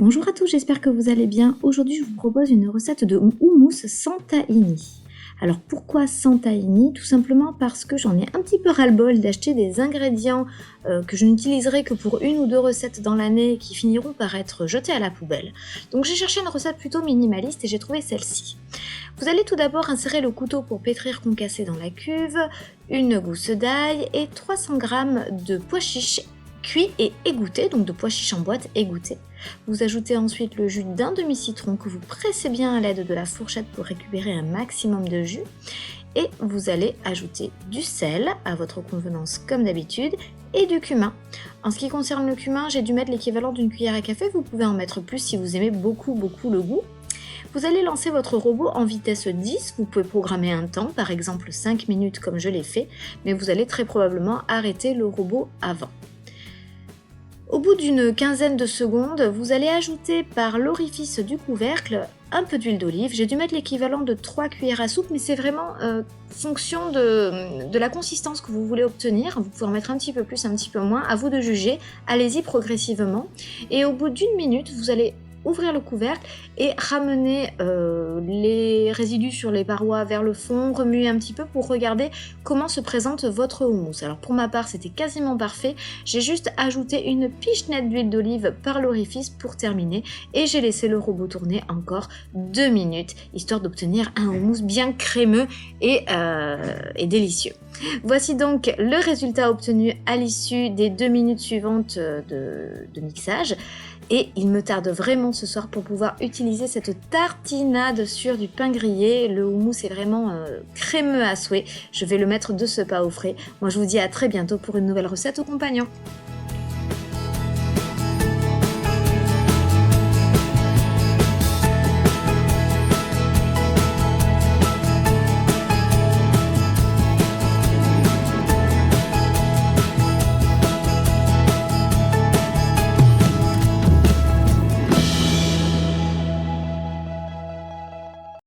Bonjour à tous, j'espère que vous allez bien. Aujourd'hui, je vous propose une recette de houmous sans tahini. Alors pourquoi sans tahini? Tout simplement parce que j'en ai un petit peu ras-le-bol d'acheter des ingrédients que je n'utiliserai que pour une ou deux recettes dans l'année et qui finiront par être jetés à la poubelle. Donc j'ai cherché une recette plutôt minimaliste et j'ai trouvé celle-ci. Vous allez tout d'abord insérer le couteau pour pétrir concassé dans la cuve, une gousse d'ail et 300 g de pois chiches cuits et égouttés, donc de pois chiches en boîte égouttés. Vous ajoutez ensuite le jus d'un demi-citron que vous pressez bien à l'aide de la fourchette pour récupérer un maximum de jus. Et vous allez ajouter du sel à votre convenance comme d'habitude et du cumin. En ce qui concerne le cumin, j'ai dû mettre l'équivalent d'une cuillère à café, vous pouvez en mettre plus si vous aimez beaucoup le goût. Vous allez lancer votre robot en vitesse 10, vous pouvez programmer un temps, par exemple 5 minutes comme je l'ai fait, mais vous allez très probablement arrêter le robot avant. Au bout d'une quinzaine de secondes, vous allez ajouter par l'orifice du couvercle un peu d'huile d'olive. J'ai dû mettre l'équivalent de 3 cuillères à soupe, mais c'est vraiment fonction de la consistance que vous voulez obtenir. Vous pouvez en mettre un petit peu plus, un petit peu moins, à vous de juger. Allez-y progressivement. Et au bout d'une minute, vous allez ouvrir le couvercle et ramener les résidus sur les parois vers le fond, remuer un petit peu pour regarder comment se présente votre houmous. Alors pour ma part, c'était quasiment parfait. J'ai juste ajouté une pichenette d'huile d'olive par l'orifice pour terminer et j'ai laissé le robot tourner encore 2 minutes, histoire d'obtenir un houmous bien crémeux et délicieux. Voici donc le résultat obtenu à l'issue des 2 minutes suivantes de mixage. Et il me tarde vraiment ce soir pour pouvoir utiliser cette tartinade sur du pain grillé. Le houmous est vraiment crémeux à souhait. Je vais le mettre de ce pas au frais. Moi je vous dis à très bientôt pour une nouvelle recette aux compagnons.